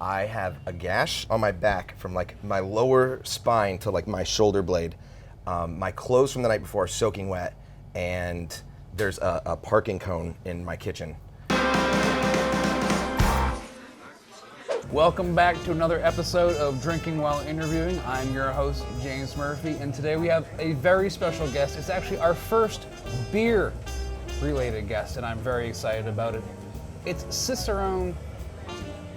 I have a gash on my back from like my lower spine to like my shoulder blade. My clothes from the night before are soaking wet, and there's a parking cone in my kitchen. Welcome back to another episode of Drinking While Interviewing. I'm your host, James Murphy, and today we have a very special guest. It's actually our first beer-related guest, and I'm very excited about it. It's Cicerone,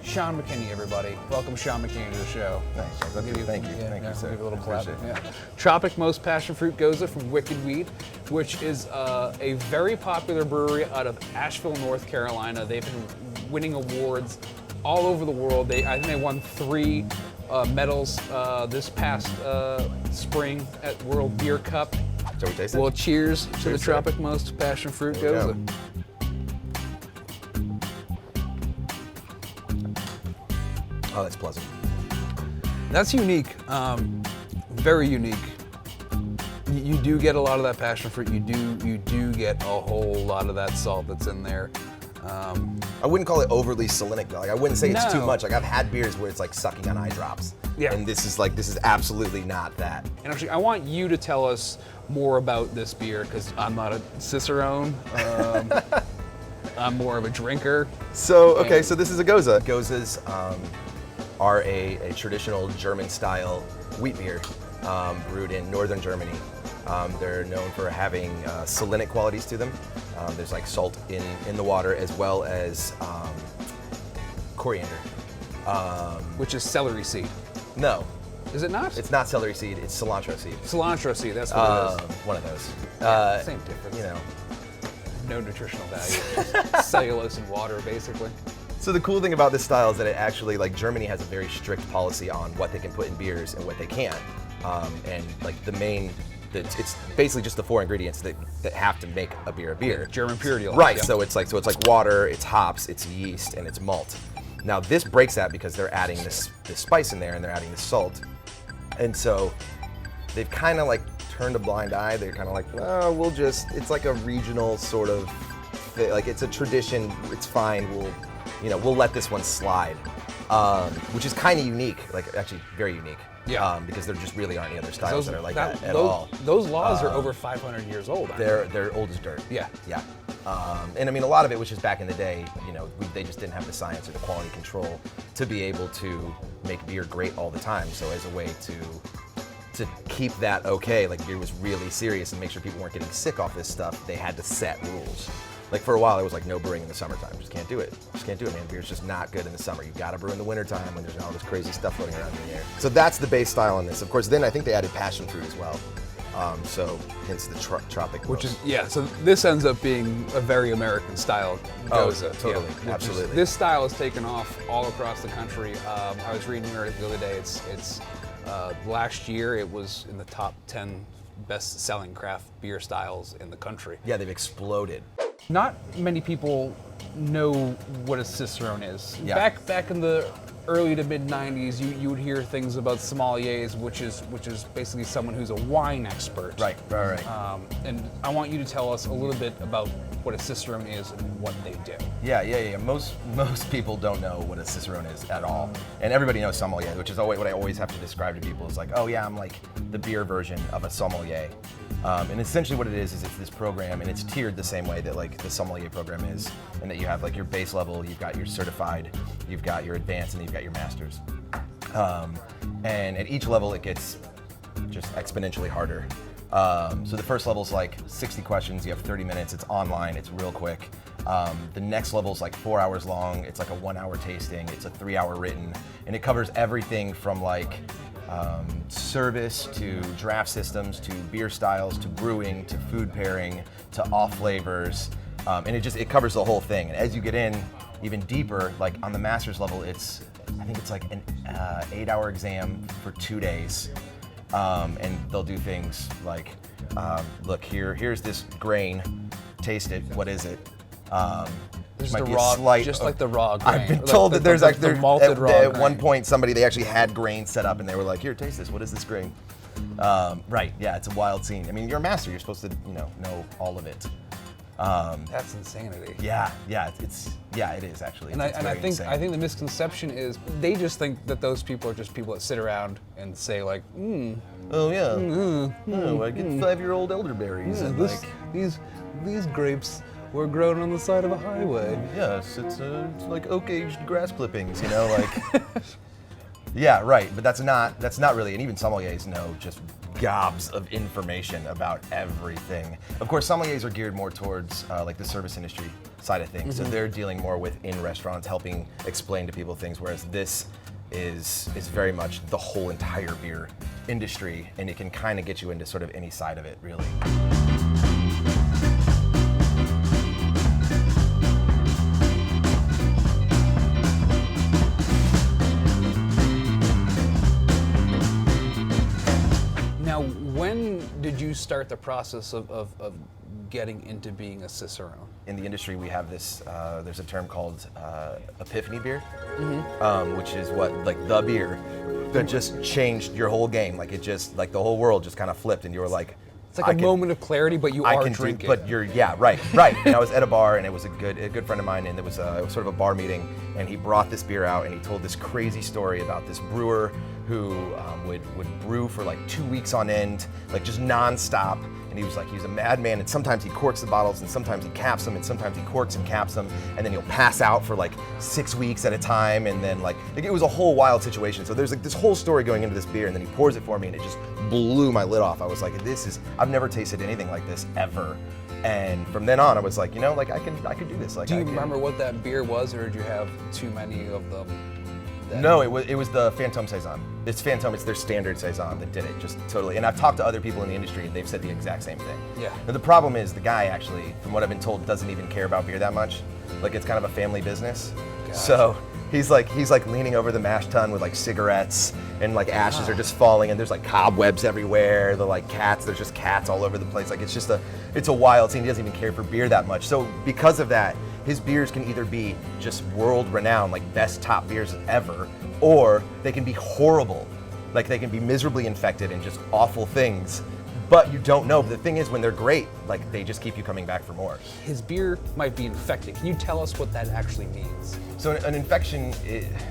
Sean McKinney, everybody. Welcome, Sean McKinney, to the show. Nice. Thank you, sir. Give you a little clap. Appreciate it. Yeah. Tropicmost Passionfruit Gose from Wicked Weed, which is a very popular brewery out of Asheville, North Carolina. They've been winning awards all over the world. I think they won 3 medals this past spring at World Beer Cup. So we taste it? Well, cheers to the Tropicmost Passionfruit Gose. Oh, that's pleasant. That's unique, very unique. You do get a lot of that passion fruit. You do get a whole lot of that salt that's in there. I wouldn't call it overly salinic though. Like, I wouldn't say it's too No. much. Like I've had beers where it's like sucking on eye drops. Yeah. And this is absolutely not that. And actually, I want you to tell us more about this beer because I'm not a Cicerone. I'm more of a drinker. So, okay, so this is a Gose. Goses are a traditional German-style wheat beer brewed in northern Germany. They're known for having salinic qualities to them. There's like salt in the water as well as coriander. Which is celery seed. No, Is it not? it's not celery seed, it's cilantro seed. Cilantro seed, that's what it is. One of those. Same difference. You know. No nutritional value. Just cellulose and water, basically. So the cool thing about this style is that it actually, like, Germany has a very strict policy on what they can put in beers and what they can't. And like it's basically just the 4 ingredients that have to make a beer a beer. German purity law. Right. Yeah. So it's like water, it's hops, it's yeast, and it's malt. Now this breaks that because they're adding this spice in there and they're adding this salt, and so they've kind of like turned a blind eye. They're kind of like, oh, it's like a regional sort of thing. Like it's a tradition. It's fine. We'll let this one slide, which is kind of unique. Like actually very unique. Yeah. Because there just really aren't any other styles that are like that at those, all. Those laws are over 500 years old. aren't they? They're old as dirt. Yeah. Yeah. And I mean, a lot of it was just back in the day, they just didn't have the science or the quality control to be able to make beer great all the time. So as a way to keep that okay, like beer was really serious and make sure people weren't getting sick off this stuff, they had to set rules. Like for a while, it was like no brewing in the summertime. Just can't do it. Just can't do it, man. Beer's just not good in the summer. You gotta brew in the wintertime when there's all this crazy stuff floating around in the air. So that's the base style on this. Of course, then I think they added passion fruit as well. So hence the tropic. Which is, yeah, so this ends up being a very American style Gose. totally, Yeah, absolutely. This style has taken off all across the country. I was reading here the other day, it's last year it was in the top 10 best-selling craft beer styles in the country. Yeah, they've exploded. Not many people know what a Cicerone is. Yeah. Back in the early to mid 90s, you would hear things about sommeliers, which is basically someone who's a wine expert. Right. And I want you to tell us a little bit about what a Cicerone is and what they do. Yeah. Most people don't know what a Cicerone is at all, and everybody knows sommelier, which is always what I always have to describe to people. It's like, oh yeah, I'm like the beer version of a sommelier, and essentially what it is it's this program, and it's tiered the same way that like the sommelier program is, and that you have like your base level, you've got your certified, you've got your advanced, and then you've got your masters, and at each level it gets just exponentially harder. So the first level is like 60 questions, you have 30 minutes, it's online, it's real quick. The next level is like 4 hours long, it's like a 1 hour tasting, it's a 3 hour written, and it covers everything from like service to draft systems to beer styles to brewing to food pairing to off flavors, and it covers the whole thing. And as you get in even deeper, like on the master's level, I think it's like an 8 hour exam for 2 days. And they'll do things like, look, here's this grain, taste it, what is it? This might is be the a raw, slight just of- like the raw grain. I've been told that there's like the malted raw at grain. one point they actually had grain set up and they were like, here, taste this. What is this grain? Right. Yeah, it's a wild scene. I mean, you're a master. You're supposed to know all of it. That's insanity. Yeah, it is actually. And It's I very think insane. I think the misconception is they just think that those people are just people that sit around and say like, Oh yeah. Oh, I get 5-year-old elderberries. and like, these grapes were grown on the side of a highway. yes, it's like oak-aged grass clippings, like. Yeah, right. But that's not really. And even sommeliers know just gobs of information about everything. Of course, sommeliers are geared more towards like the service industry side of things. So they're dealing more with in restaurants, helping explain to people things. Whereas this is very much the whole entire beer industry, and it can kind of get you into sort of any side of it, really. Now, when did you start the process of getting into being a Cicerone? In the industry, we have this, there's a term called epiphany beer, which is like the beer that just changed your whole game. Like it just, like the whole world just kind of flipped and you were like, It's like a moment of clarity, but you are drinking. But you're, right. And I was at a bar, and it was a good friend of mine, and it was sort of a bar meeting, and he brought this beer out, and he told this crazy story about this brewer who would brew for like 2 weeks on end, like just nonstop. And he was a madman, and sometimes he corks the bottles, and sometimes he caps them, and sometimes he corks and caps them, and then he'll pass out for like 6 weeks at a time, and then like it was a whole wild situation. So there's like this whole story going into this beer, and then he pours it for me, and it just blew my lid off. I was like, I've never tasted anything like this ever. And from then on, I was like, I could do this. Like, Do you remember what that beer was, or did you have too many of them? No, it was the Fantôme Saison. It's their standard Saison that did it, just totally. And I've talked to other people in the industry, and they've said the exact same thing. Yeah. Now, the problem is the guy actually, from what I've been told, doesn't even care about beer that much. Like it's kind of a family business. Gotcha. So he's like leaning over the mash tun with like cigarettes, and like ashes are just falling, and there's like cobwebs everywhere. They're like cats. There's just cats all over the place. Like it's a wild scene. He doesn't even care for beer that much. So because of that, his beers can either be just world renowned, like best top beers ever, or they can be horrible. Like they can be miserably infected and just awful things, but you don't know. But the thing is, when they're great, like they just keep you coming back for more. His beer might be infected. Can you tell us what that actually means? So an infection,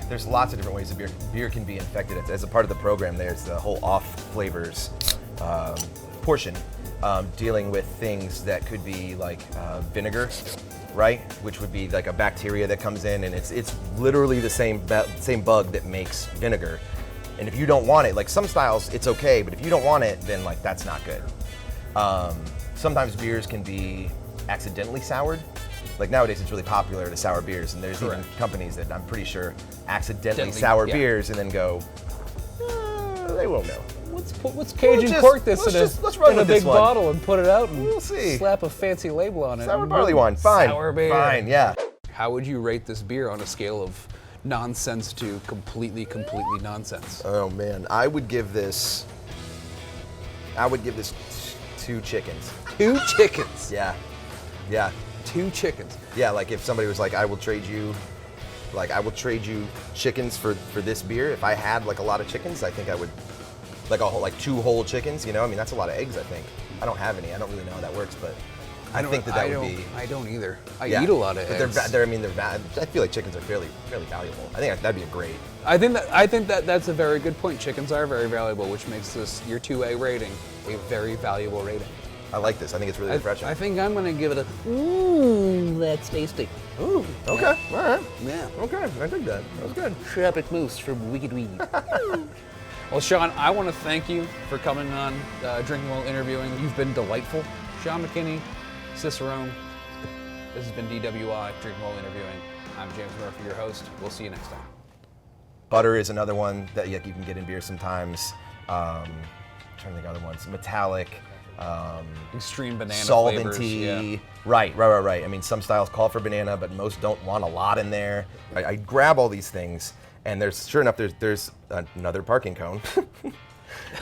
there's lots of different ways beer can be infected. As a part of the program, there's the whole off flavors portion, dealing with things that could be like vinegar, right? Which would be like a bacteria that comes in, and it's literally the same bug that makes vinegar. And if you don't want it, like some styles, it's okay, but if you don't want it, then like that's not good. Sometimes beers can be accidentally soured. Like nowadays, it's really popular to sour beers, and there's even companies that I'm pretty sure accidentally sour beers and then go, they won't know. Let's Cajun cork this in a big one. bottle and put it out and We'll see. slap a fancy label on it. Sour barley wine, fine. Sour beer. Fine, yeah. How would you rate this beer on a scale of nonsense to completely nonsense? Oh man, I would give this 2 chickens. 2 chickens. Yeah. 2 chickens. Yeah, like if somebody was like, I will trade you chickens for this beer. If I had like a lot of chickens, I think I would, like 2 whole chickens, I mean, that's a lot of eggs, I think. I don't have any. I don't really know how that works, but I think that would be. I don't either. I eat a lot of eggs. I feel like chickens are fairly valuable. I think that'd be a great. I think that's a very good point. Chickens are very valuable, which makes this your 2A rating a very valuable rating. I like this. I think it's really refreshing. I think I'm gonna give it a. That's tasty. Ooh, okay, all right. Yeah. Okay, I think that was good. Tropicmost from Wicked Weed. Well, Sean, I want to thank you for coming on Drinking While Interviewing. You've been delightful. Sean McKinney, Cicerone. This has been DWI, Drinking While Interviewing. I'm James Murphy, your host. We'll see you next time. Butter is another one that you can get in beer sometimes. I'm trying to think of other ones. Metallic. Extreme banana solventy. flavors. Yeah. Right. I mean, some styles call for banana, but most don't want a lot in there. I grab all these things, and sure enough, there's another parking cone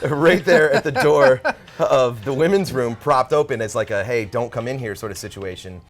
right there at the door of the women's room, propped open as like a, hey, don't come in here sort of situation.